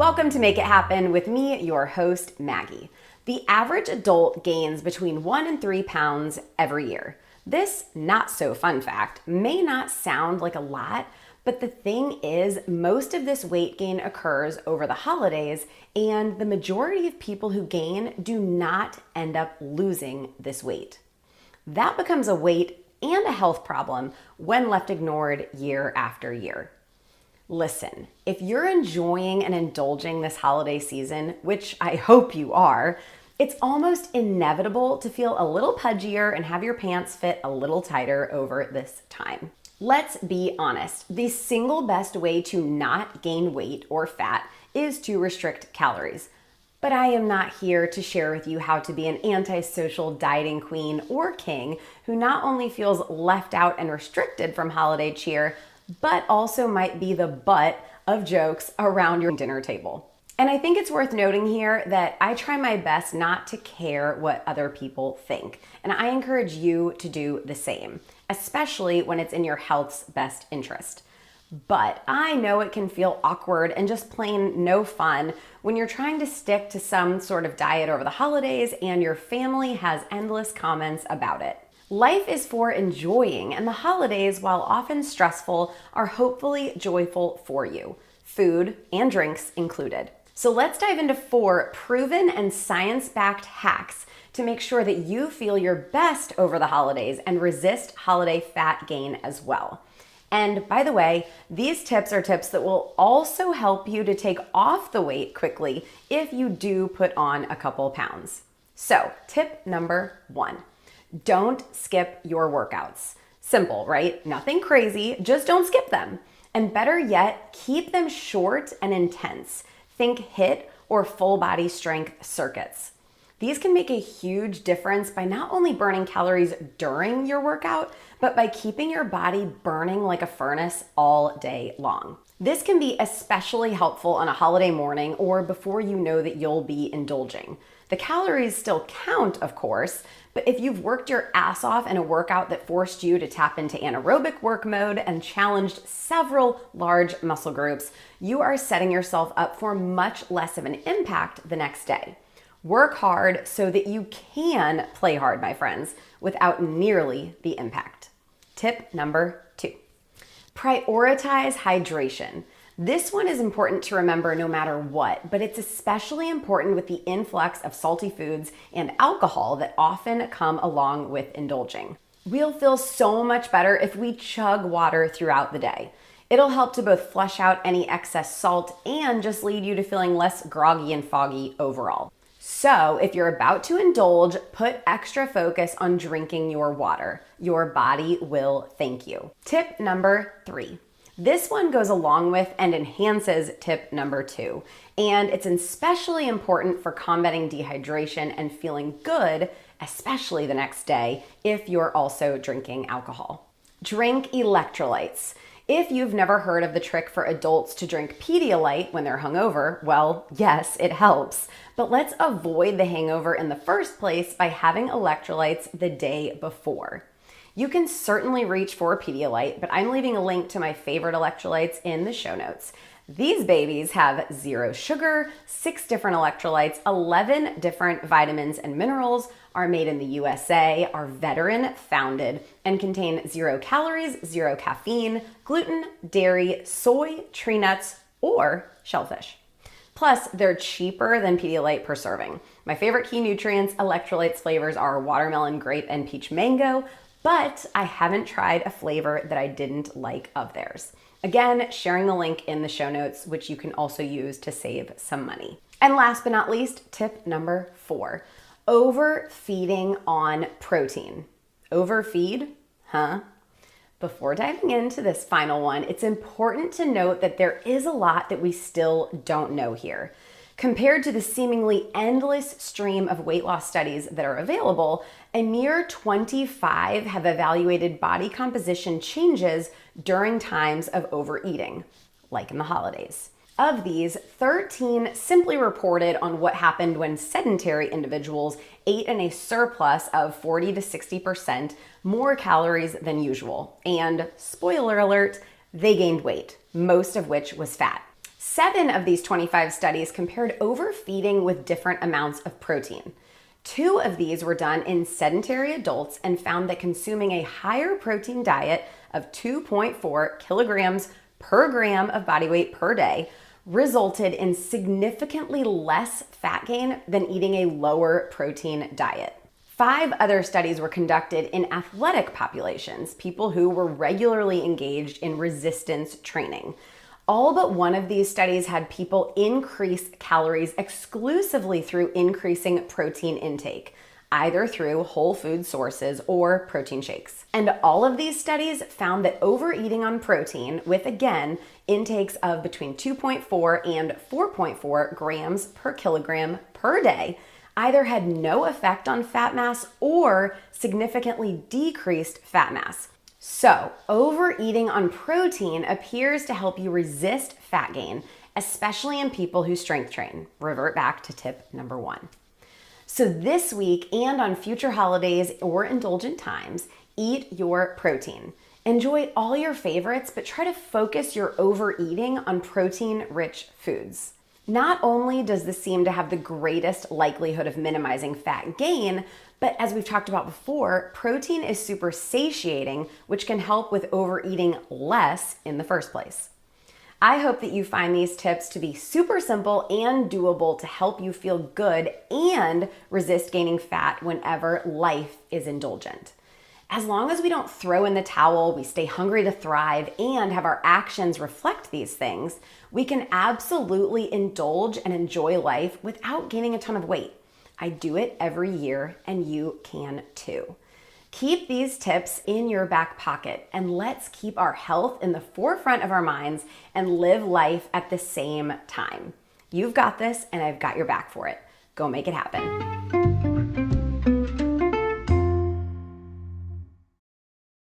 Welcome to Make It Happen with me, your host, Maggie. The average adult gains between 1 and 3 pounds every year. This not so fun fact may not sound like a lot, but the thing is, most of this weight gain occurs over the holidays, and the majority of people who gain do not end up losing this weight. That becomes a weight and a health problem when left ignored year after year. Listen, if you're enjoying and indulging this holiday season, which I hope you are, it's almost inevitable to feel a little pudgier and have your pants fit a little tighter over this time. Let's be honest, the single best way to not gain weight or fat is to restrict calories. But I am not here to share with you how to be an antisocial dieting queen or king who not only feels left out and restricted from holiday cheer, but also might be the butt of jokes around your dinner table. And I think it's worth noting here that I try my best not to care what other people think. And I encourage you to do the same, especially when it's in your health's best interest. But I know it can feel awkward and just plain no fun when you're trying to stick to some sort of diet over the holidays and your family has endless comments about it. Life is for enjoying, and the holidays, while often stressful, are hopefully joyful for you, food and drinks included. So let's dive into 4 proven and science-backed hacks to make sure that you feel your best over the holidays and resist holiday fat gain as well. And by the way, these tips are tips that will also help you to take off the weight quickly if you do put on a couple pounds. So, tip number 1. Don't skip your workouts. Simple, right? Nothing crazy, just don't skip them. And better yet, keep them short and intense. Think HIIT or full body strength circuits. These can make a huge difference by not only burning calories during your workout, but by keeping your body burning like a furnace all day long. This can be especially helpful on a holiday morning or before you know that you'll be indulging. The calories still count, of course, but if you've worked your ass off in a workout that forced you to tap into anaerobic work mode and challenged several large muscle groups, you are setting yourself up for much less of an impact the next day. Work hard so that you can play hard, my friends, without nearly the impact. Tip number 2, prioritize hydration. This one is important to remember no matter what, but it's especially important with the influx of salty foods and alcohol that often come along with indulging. We'll feel so much better if we chug water throughout the day. It'll help to both flush out any excess salt and just lead you to feeling less groggy and foggy overall. So if you're about to indulge, put extra focus on drinking your water. Your body will thank you. Tip number 3. This one goes along with and enhances tip number 2, and it's especially important for combating dehydration and feeling good, especially the next day, if you're also drinking alcohol. Drink electrolytes. If you've never heard of the trick for adults to drink Pedialyte when they're hungover, well, yes, it helps. But let's avoid the hangover in the first place by having electrolytes the day before. You can certainly reach for Pedialyte, but I'm leaving a link to my favorite electrolytes in the show notes. These babies have 0 sugar, 6 different electrolytes, 11 different vitamins and minerals, are made in the USA, are veteran founded, and contain 0 calories, 0 caffeine, gluten, dairy, soy, tree nuts, or shellfish. Plus, they're cheaper than Pedialyte per serving. My favorite key nutrients, electrolytes flavors are watermelon, grape, and peach mango, but I haven't tried a flavor that I didn't like of theirs. Again, sharing the link in the show notes, which you can also use to save some money. And last but not least, tip number 4, overfeeding on protein. Overfeed? Huh? Before diving into this final one, it's important to note that there is a lot that we still don't know here. Compared to the seemingly endless stream of weight loss studies that are available, a mere 25 have evaluated body composition changes during times of overeating, like in the holidays. Of these, 13 simply reported on what happened when sedentary individuals ate in a surplus of 40 to 60% more calories than usual. And spoiler alert, they gained weight, most of which was fat. 7 of these 25 studies compared overfeeding with different amounts of protein. 2 of these were done in sedentary adults and found that consuming a higher protein diet of 2.4 kilograms per gram of body weight per day resulted in significantly less fat gain than eating a lower protein diet. 5 other studies were conducted in athletic populations, people who were regularly engaged in resistance training. All but one of these studies had people increase calories exclusively through increasing protein intake, either through whole food sources or protein shakes. And all of these studies found that overeating on protein with, again, intakes of between 2.4 and 4.4 grams per kilogram per day either had no effect on fat mass or significantly decreased fat mass. So, overeating on protein appears to help you resist fat gain, especially in people who strength train. Revert back to tip number 1. So this week and on future holidays or indulgent times, eat your protein. Enjoy all your favorites, but try to focus your overeating on protein-rich foods. Not only does this seem to have the greatest likelihood of minimizing fat gain, but as we've talked about before, protein is super satiating, which can help with overeating less in the first place. I hope that you find these tips to be super simple and doable to help you feel good and resist gaining fat whenever life is indulgent. As long as we don't throw in the towel, we stay hungry to thrive, and have our actions reflect these things, we can absolutely indulge and enjoy life without gaining a ton of weight. I do it every year, and you can too. Keep these tips in your back pocket, and let's keep our health in the forefront of our minds and live life at the same time. You've got this, and I've got your back for it. Go make it happen.